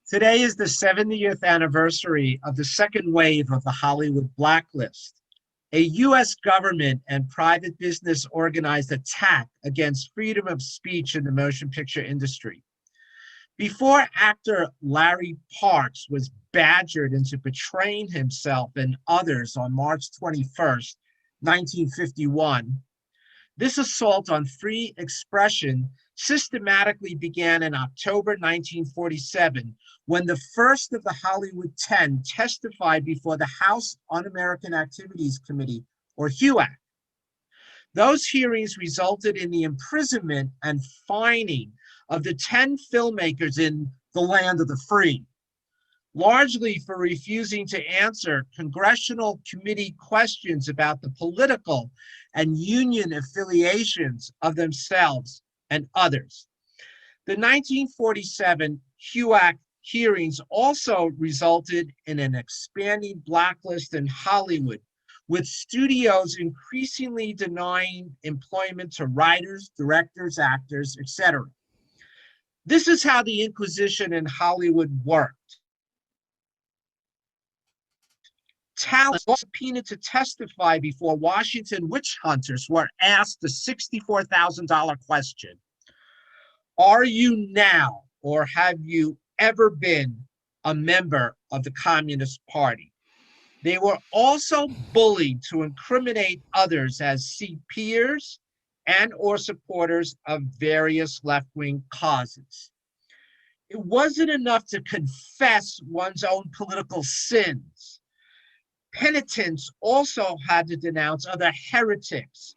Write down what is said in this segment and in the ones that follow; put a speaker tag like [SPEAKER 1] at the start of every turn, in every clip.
[SPEAKER 1] Today is the 70th anniversary of the second wave of the Hollywood blacklist, a U.S. government and private business organized attack against freedom of speech in the motion picture industry. Before actor Larry Parks was badgered into betraying himself and others on March 21st, 1951, this assault on free expression systematically began in October 1947, when the first of the Hollywood 10 testified before the House Un-American Activities Committee, or HUAC. Those hearings resulted in the imprisonment and fining of the 10 filmmakers in the land of the free, largely for refusing to answer congressional committee questions about the political and union affiliations of themselves and others. The 1947 HUAC hearings also resulted in an expanding blacklist in Hollywood, with studios increasingly denying employment to writers, directors, actors, etc. This is how the Inquisition in Hollywood worked. Talent subpoenaed to testify before Washington witch hunters were asked the $64,000 question: are you now, or have you ever been, a member of the Communist Party? They were also bullied to incriminate others as peers and or supporters of various left-wing causes. It wasn't enough to confess one's own political sins. Penitents also had to denounce other heretics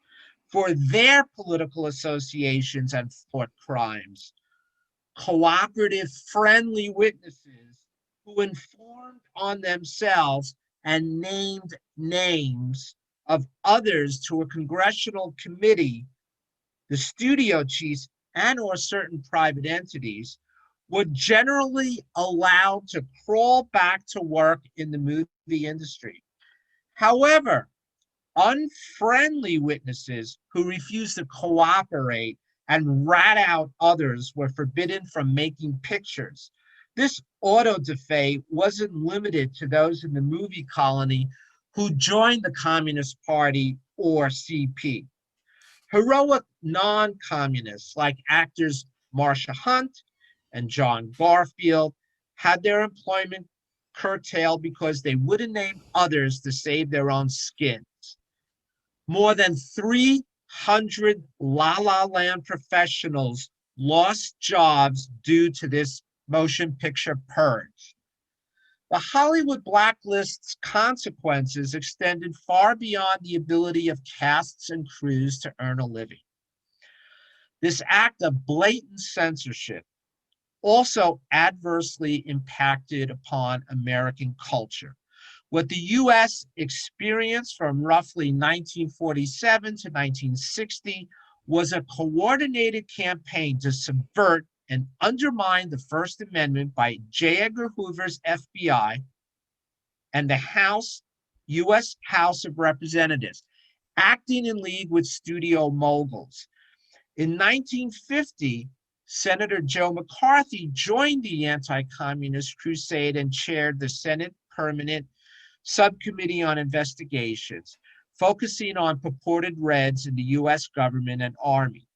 [SPEAKER 1] for their political associations and thought crimes. Cooperative, friendly witnesses who informed on themselves and named names of others to a congressional committee, the studio chiefs, and or certain private entities, were generally allowed to crawl back to work in the movie industry. However, unfriendly witnesses who refused to cooperate and rat out others were forbidden from making pictures. This auto-da-fe wasn't limited to those in the movie colony who joined the Communist Party or CP. Heroic non-communists like actors Marsha Hunt and John Garfield had their employment curtailed because they wouldn't name others to save their own skins. More than 300 La La Land professionals lost jobs due to this motion picture purge. The Hollywood blacklist's consequences extended far beyond the ability of casts and crews to earn a living. This act of blatant censorship also adversely impacted upon American culture. What the U.S. experienced from roughly 1947 to 1960 was a coordinated campaign to subvert and undermine the First Amendment by J. Edgar Hoover's FBI and the U.S. House of Representatives, acting in league with studio moguls. In 1950, Senator Joe McCarthy joined the anti-communist crusade and chaired the Senate Permanent Subcommittee on Investigations, focusing on purported reds in the U.S. government and army.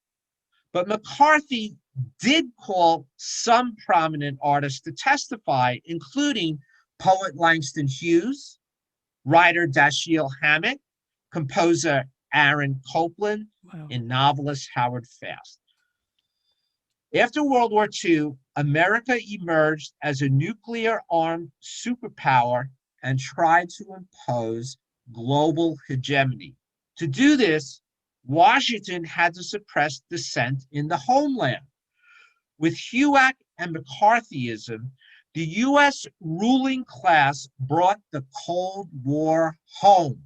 [SPEAKER 1] But McCarthy did call some prominent artists to testify, including poet Langston Hughes, writer Dashiell Hammett, composer Aaron Copland, and novelist Howard Fast. After World War II, America emerged as a nuclear-armed superpower and tried to impose global hegemony. To do this, Washington had to suppress dissent in the homeland. With HUAC and McCarthyism, the U.S. ruling class brought the Cold War home.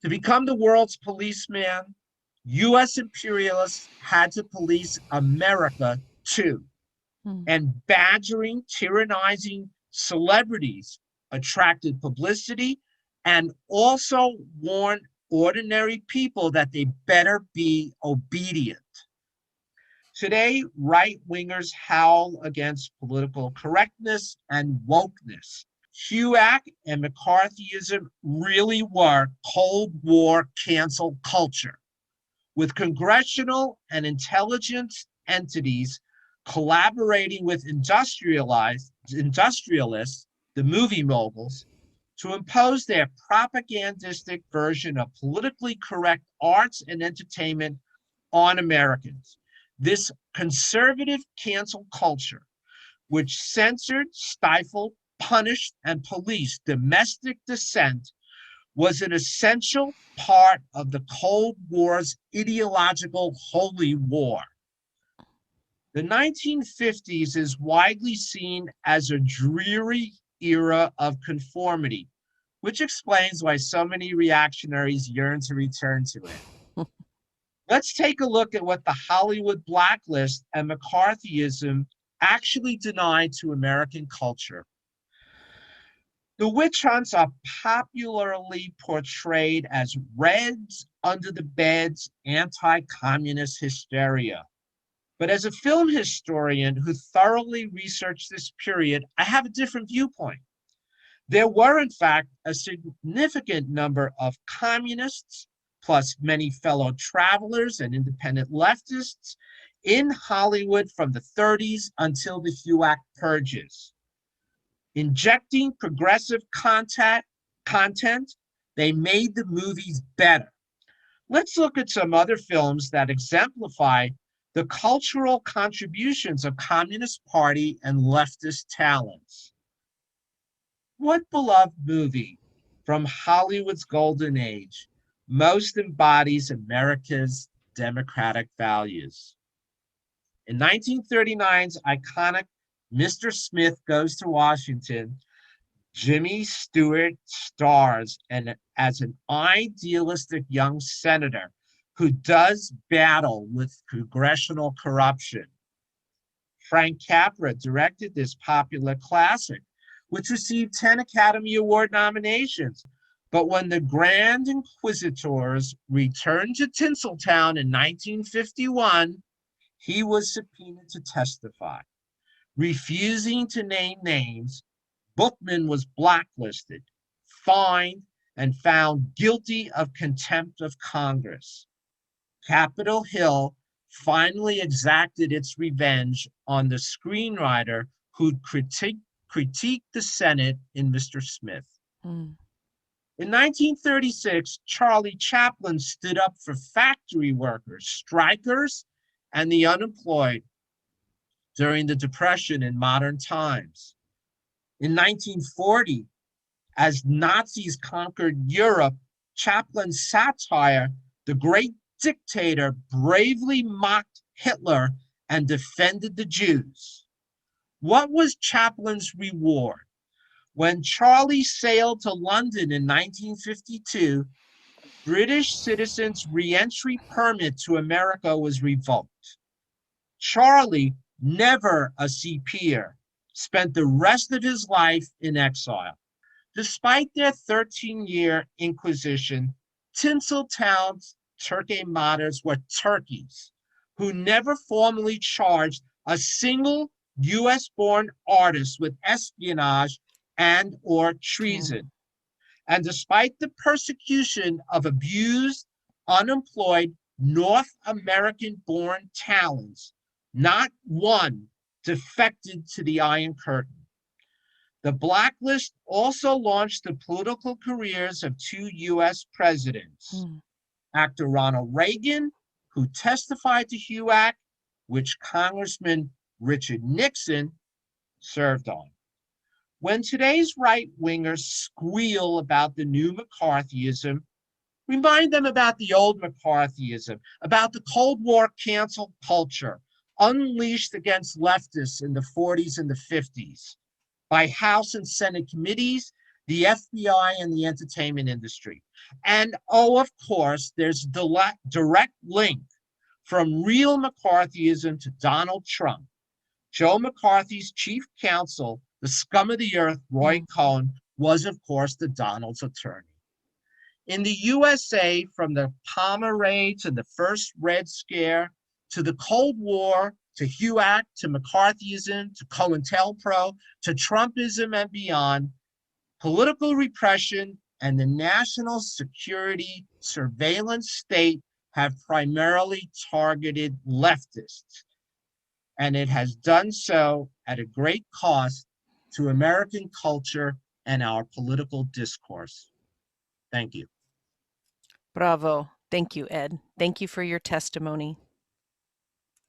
[SPEAKER 1] To become the world's policeman, U.S. imperialists had to police America too. And badgering, tyrannizing celebrities attracted publicity and also warned ordinary people that they better be obedient. Today, right-wingers howl against political correctness and wokeness. HUAC and McCarthyism really were Cold War cancel culture, with congressional and intelligence entities collaborating with industrialists, the movie moguls, to impose their propagandistic version of politically correct arts and entertainment on Americans. This conservative cancel culture, which censored, stifled, punished, and policed domestic dissent, was an essential part of the Cold War's ideological holy war. The 1950s is widely seen as a dreary era of conformity, which explains why so many reactionaries yearn to return to it. Let's take a look at what the Hollywood blacklist and McCarthyism actually denied to American culture. The witch hunts are popularly portrayed as Reds under the bed's anti-communist hysteria. But as a film historian who thoroughly researched this period, I have a different viewpoint. There were, in fact, a significant number of communists, plus many fellow travelers and independent leftists in Hollywood from the 30s until the HUAC purges. Injecting progressive content, they made the movies better. Let's look at some other films that exemplify the cultural contributions of Communist Party and leftist talents. What beloved movie from Hollywood's golden age most embodies America's democratic values? In 1939's iconic Mr. Smith Goes to Washington, Jimmy Stewart stars as an idealistic young senator who does battle with congressional corruption. Frank Capra directed this popular classic, which received 10 Academy Award nominations. But when the Grand Inquisitors returned to Tinseltown in 1951, he was subpoenaed to testify. Refusing to name names, Bookman was blacklisted, fined, and found guilty of contempt of Congress. Capitol Hill finally exacted its revenge on the screenwriter who'd critiqued the Senate in Mr. Smith. In 1936, Charlie Chaplin stood up for factory workers, strikers, and the unemployed during the Depression in modern times. In 1940, as Nazis conquered Europe, Chaplin's satire, The Great Dictator, bravely mocked Hitler and defended the Jews. What was Chaplin's reward? When Charlie sailed to London in 1952, British citizens' re-entry permit to America was revoked. Charlie, never a CPer, spent the rest of his life in exile. Despite their 13-year inquisition, Tinseltown's Turkey Martyrs were turkeys who never formally charged a single US-born artist with espionage and or treason. And despite the persecution of abused, unemployed North American-born talents, not one defected to the Iron Curtain. The blacklist also launched the political careers of two US presidents. Actor Ronald Reagan, who testified to HUAC, which Congressman Richard Nixon served on. When today's right-wingers squeal about the new McCarthyism, remind them about the old McCarthyism, about the Cold War cancel culture unleashed against leftists in the 40s and the 50s by House and Senate committees, the FBI, and the entertainment industry. And oh, of course, there's a direct link from real McCarthyism to Donald Trump. Joe McCarthy's chief counsel, the scum of the earth, Roy Cohn, was, of course, the Donald's attorney. In the USA, from the Palmer Raid to the first Red Scare to the Cold War, to HUAC, to McCarthyism, to COINTELPRO, to Trumpism and beyond, political repression and the national security surveillance state have primarily targeted leftists, and it has done so at a great cost to American culture and our political discourse. Thank you.
[SPEAKER 2] Bravo. Thank you, Ed. Thank you for your testimony.